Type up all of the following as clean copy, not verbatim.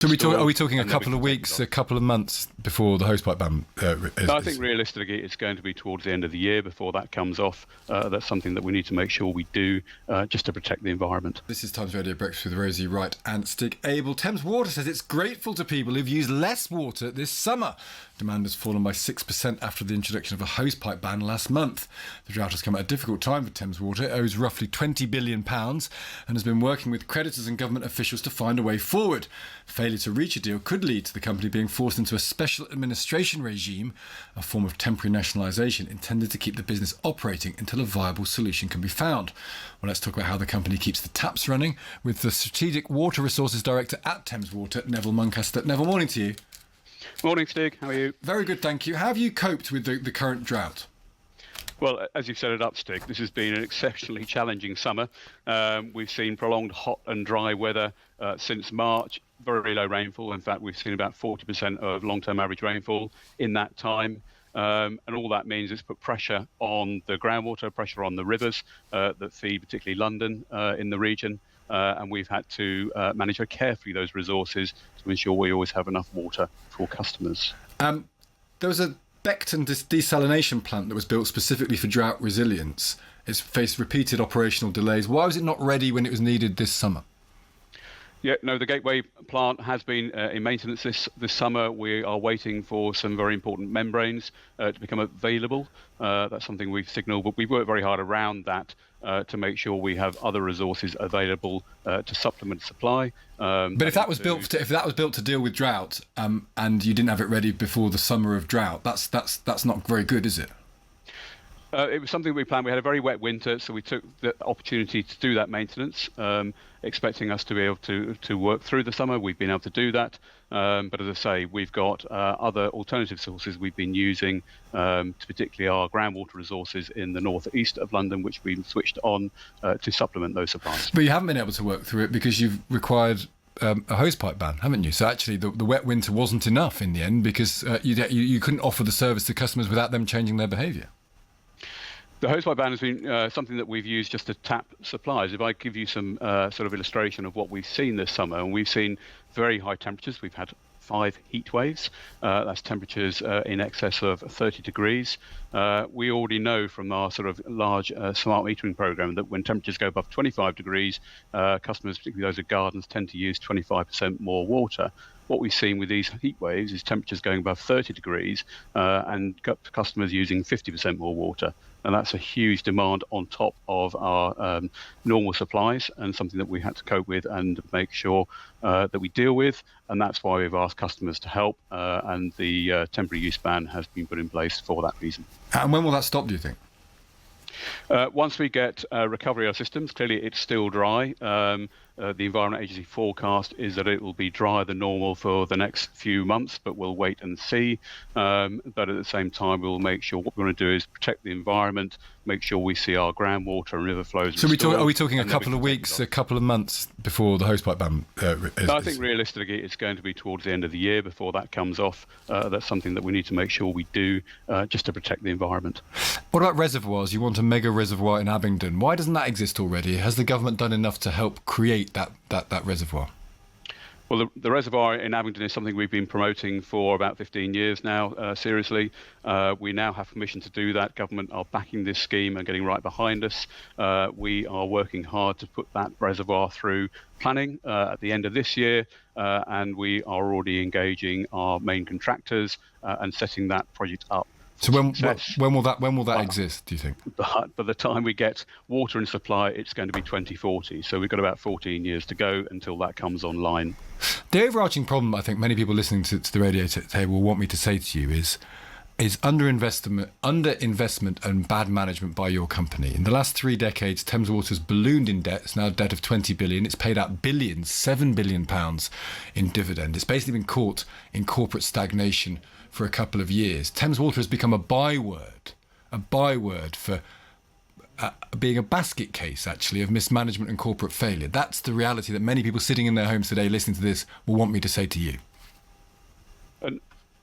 So are we talking a couple of weeks, a couple of months before the hosepipe ban? No, I think realistically it's going to be towards the end of the year before that comes off. That's something that we need to make sure we do just to protect the environment. This is Times Radio Breakfast with Rosie, Wright and Stig. Abell. Thames Water says it's grateful to people who've used less water this summer. Demand has fallen by 6% after the introduction of a hosepipe ban last month. The drought has come at a difficult time for Thames Water. It owes roughly £20 billion and has been working with creditors and government officials to find a way forward. Failure to reach a deal could lead to the company being forced into a special administration regime, a form of temporary nationalisation intended to keep the business operating until a viable solution can be found. Well, let's talk about how the company keeps the taps running with the Strategic Water Resources Director at Thames Water, Nevil Muncaster. Nevil, morning to you. Morning, Stig. How are you? Very good, thank you. How have you coped with the current drought? Well, as you've set it up, Stig, this has been an exceptionally challenging summer. We've seen prolonged hot and dry weather since March, very low rainfall. In fact, we've seen about 40% of long-term average rainfall in that time. And all that means is put pressure on the groundwater, pressure on the rivers that feed particularly London in the region. And we've had to manage very carefully those resources to ensure we always have enough water for customers. There was a Beckton desalination plant that was built specifically for drought resilience. It's faced repeated operational delays. Why was it not ready when it was needed this summer? Yeah, no, the Gateway plant has been in maintenance this summer. We are waiting for some very important membranes to become available. That's something we've signalled, but we've worked very hard around that to make sure we have other resources available to supplement supply. But if that was built to deal with drought, and you didn't have it ready before the summer of drought, that's not very good, is it? It was something we planned. We had a very wet winter, so we took the opportunity to do that maintenance, expecting us to be able to work through the summer. We've been able to do that. But as I say, we've got other alternative sources we've been using, particularly our groundwater resources in the northeast of London, which we've switched on to supplement those supplies. But you haven't been able to work through it because you've required a hosepipe ban, haven't you? So actually the wet winter wasn't enough in the end because you couldn't offer the service to customers without them changing their behaviour. The hosepipe ban has been something that we've used just to tap supplies. If I give you some sort of illustration of what we've seen this summer, and we've seen very high temperatures. We've had 5 heat waves. That's temperatures in excess of 30 degrees. We already know from our sort of large smart metering program that when temperatures go above 25 degrees, customers, particularly those with gardens, tend to use 25% more water. What we've seen with these heat waves is temperatures going above 30 degrees and customers using 50% more water. And that's a huge demand on top of our normal supplies and something that we had to cope with and make sure that we deal with. And that's why we've asked customers to help. And the temporary use ban has been put in place for that reason. And when will that stop, do you think? Once we get recovery of our systems, clearly it's still dry. The Environment Agency forecast is that it will be drier than normal for the next few months, but we'll wait and see. But at the same time, we'll make sure what we want to do is protect the environment, make sure we see our groundwater and river flows. So are we talking a couple of weeks, a couple of months before the hosepipe ban? No, I think realistically it's going to be towards the end of the year before that comes off. That's something that we need to make sure we do just to protect the environment. What about reservoirs? You want a mega reservoir in Abingdon. Why doesn't that exist already? Has the government done enough to help create that reservoir? Well, the reservoir in Abingdon is something we've been promoting for about 15 years now, seriously. We now have permission to do that. Government are backing this scheme and getting right behind us. We are working hard to put that reservoir through planning at the end of this year, and we are already engaging our main contractors and setting that project up. So when will that exist, do you think? But by the time we get water and supply, it's going to be 2040. So we've got about 14 years to go until that comes online. The overarching problem, I think many people listening to the radio today will want me to say to you is underinvestment and bad management by your company. In the last 3 decades, Thames Water's ballooned in debt. It's now a debt of 20 billion. It's paid out billions, £7 billion in dividend. It's basically been caught in corporate stagnation for a couple of years. Thames Water has become a byword for being a basket case, actually, of mismanagement and corporate failure. That's the reality that many people sitting in their homes today listening to this will want me to say to you.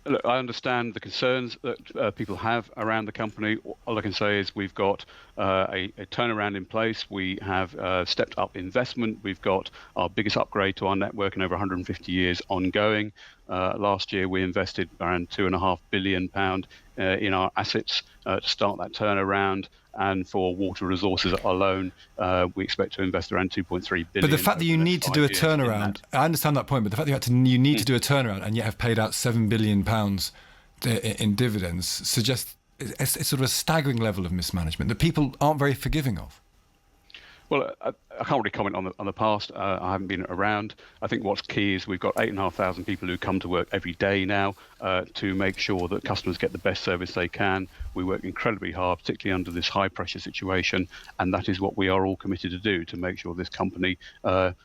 Look, I understand the concerns that people have around the company. All I can say is we've got a turnaround in place. We have stepped up investment. We've got our biggest upgrade to our network in over 150 years ongoing. Last year, we invested around £2.5 billion in our assets to start that turnaround. And for water resources alone, we expect to invest around 2.3 billion. But the fact that you need to do a turnaround, I understand that point, but the fact that you need to do a turnaround and yet have paid out £7 billion in dividends suggests it's sort of a staggering level of mismanagement that people aren't very forgiving of. Well, I can't really comment on the past. I haven't been around. I think what's key is we've got 8,500 people who come to work every day now to make sure that customers get the best service they can. We work incredibly hard, particularly under this high-pressure situation, and that is what we are all committed to do, to make sure this company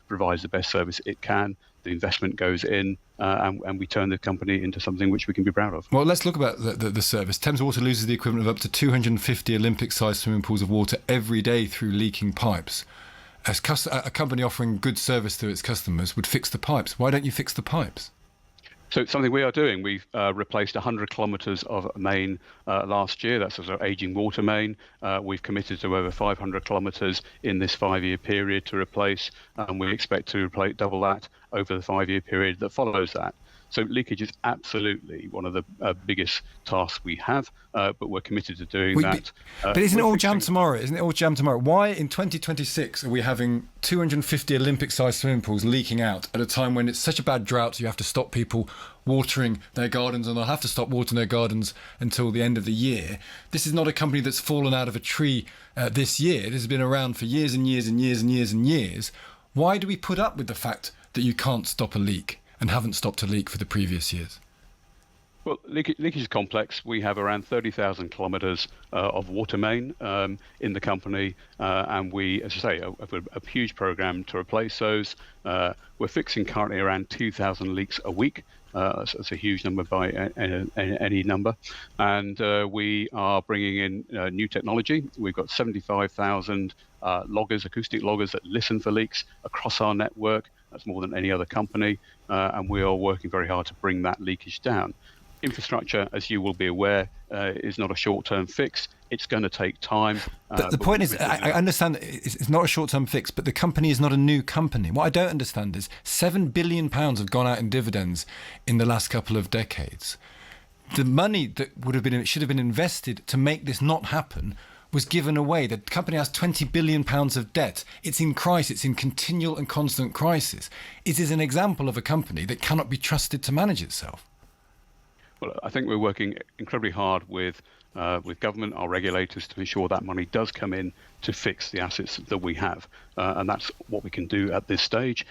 provides the best service it can. The investment goes in, and we turn the company into something which we can be proud of. Well, let's look about the service. Thames Water loses the equivalent of up to 250 Olympic-sized swimming pools of water every day through leaking pipes. As a company offering good service to its customers would fix the pipes. Why don't you fix the pipes? So it's something we are doing. We've replaced 100 kilometres of main last year. That's our ageing water main. We've committed to over 500 kilometres in this 5-year period to replace, and we expect to double that over the 5-year period that follows that. So leakage is absolutely one of the biggest tasks we have, but we're committed to doing that. But isn't it all jammed tomorrow? Isn't it all jammed tomorrow? Why in 2026 are we having 250 Olympic-sized swimming pools leaking out at a time when it's such a bad drought you have to stop people watering their gardens, and they'll have to stop watering their gardens until the end of the year? This is not a company that's fallen out of a tree this year. This has been around for years and years and years and years and years. Why do we put up with the fact that you can't stop a leak and haven't stopped a leak for the previous years? Well, leakage is complex. We have around 30,000 kilometres of water main in the company, and we, as I say, have a huge programme to replace those. We're fixing currently around 2,000 leaks a week. That's a huge number by any number. And we are bringing in new technology. We've got 75,000 loggers, acoustic loggers, that listen for leaks across our network. That's more than any other company, and we are working very hard to bring that leakage down. Infrastructure, as you will be aware, is not a short-term fix. It's going to take time. But the point is, I understand it's not a short-term fix, but the company is not a new company. What I don't understand is £7 billion have gone out in dividends in the last couple of decades. The money that should have been invested to make this not happen was given away. The company has £20 billion of debt. It's in crisis. It's in continual and constant crisis. It is an example of a company that cannot be trusted to manage itself. Well, I think we're working incredibly hard with government, our regulators, to ensure that money does come in to fix the assets that we have. And that's what we can do at this stage.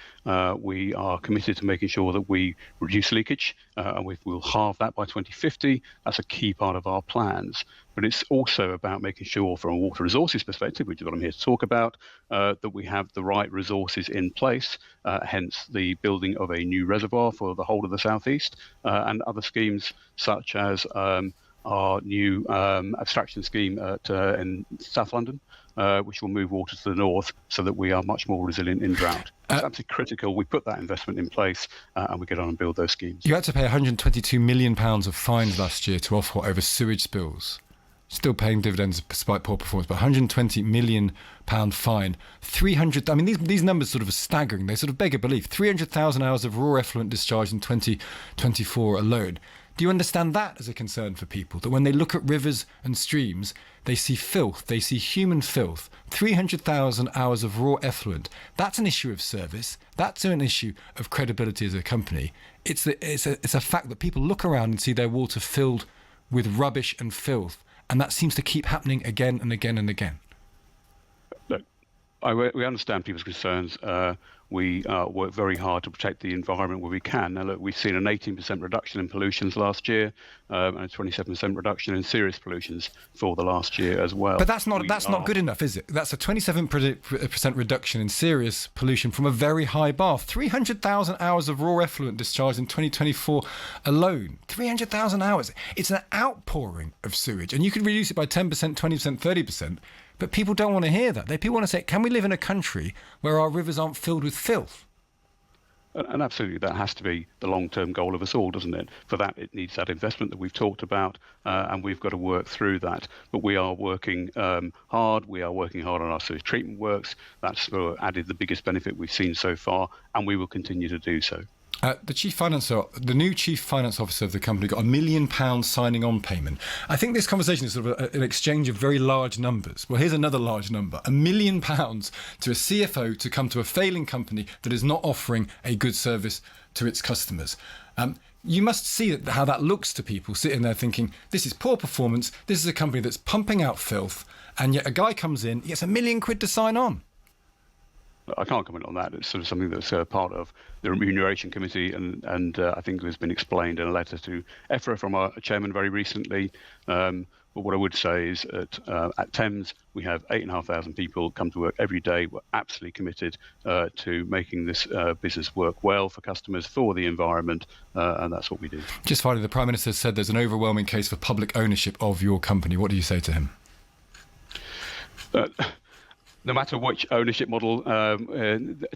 We are committed to making sure that we reduce leakage, and we'll halve that by 2050. That's a key part of our plans. But it's also about making sure, from a water resources perspective, which is what I'm here to talk about, that we have the right resources in place, hence the building of a new reservoir for the whole of the southeast, and other schemes such as our new abstraction scheme in South London, which will move water to the north so that we are much more resilient in drought. It's absolutely critical we put that investment in place and we get on and build those schemes. You had to pay £122 million of fines last year to Ofwat over sewage spills. Still paying dividends despite poor performance, but £120 million fine. 300. I mean, these numbers sort of are staggering. They sort of beg a belief. 300,000 hours of raw effluent discharge in 2024 alone. Do you understand that as a concern for people? That when they look at rivers and streams, they see filth, they see human filth. 300,000 hours of raw effluent. That's an issue of service. That's an issue of credibility as a company. It's a fact that people look around and see their water filled with rubbish and filth. And that seems to keep happening again and again and again. Look, we understand people's concerns. We work very hard to protect the environment where we can. Now, look, we've seen an 18% reduction in pollutions last year, and a 27% reduction in serious pollutions for the last year as well. But that's not good enough, is it? That's a 27% reduction in serious pollution from a very high bar. 300,000 hours of raw effluent discharged in 2024 alone. 300,000 hours. It's an outpouring of sewage, and you can reduce it by 10%, 20%, 30%. But people don't want to hear that. People want to say, can we live in a country where our rivers aren't filled with filth? And absolutely, that has to be the long-term goal of us all, doesn't it? For that, it needs that investment that we've talked about, and we've got to work through that. But we are working hard. We are working hard on our sewage treatment works. That's added the biggest benefit we've seen so far, and we will continue to do so. The new chief finance officer of the company got £1 million signing on payment. I think this conversation is sort of an exchange of very large numbers. Well, here's another large number: £1 million to a CFO to come to a failing company that is not offering a good service to its customers. You must see how that looks to people sitting there thinking, this is poor performance, this is a company that's pumping out filth, and yet a guy comes in, he gets £1 million to sign on. I can't comment on that. It's sort of something that's part of the remuneration committee, and I think has been explained in a letter to EFRA from our chairman very recently. But what I would say is at Thames, we have 8,500 people come to work every day. We're absolutely committed to making this business work well for customers, for the environment, and that's what we do. Just finally, the Prime Minister said there's an overwhelming case for public ownership of your company. What do you say to him? No matter which ownership model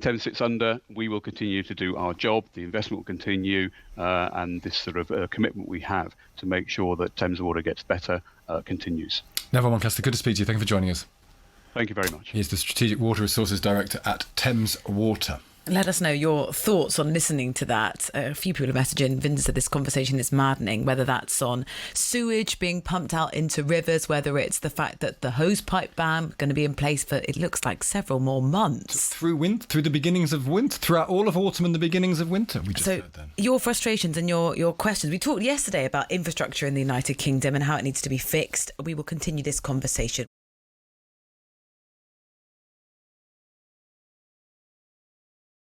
Thames sits under, we will continue to do our job. The investment will continue, and this sort of commitment we have to make sure that Thames Water gets better continues. Nevil Muncaster, good to speak to you. Thank you for joining us. Thank you very much. He's the Strategic Water Resources Director at Thames Water. Let us know your thoughts on listening to that. A few people are messaging. Vince said this conversation is maddening, whether that's on sewage being pumped out into rivers, whether it's the fact that the hosepipe ban going to be in place for, it looks like, several more months. Through the beginnings of winter, throughout all of autumn and the beginnings of winter. We just heard then. Your frustrations and your questions. We talked yesterday about infrastructure in the United Kingdom and how it needs to be fixed. We will continue this conversation.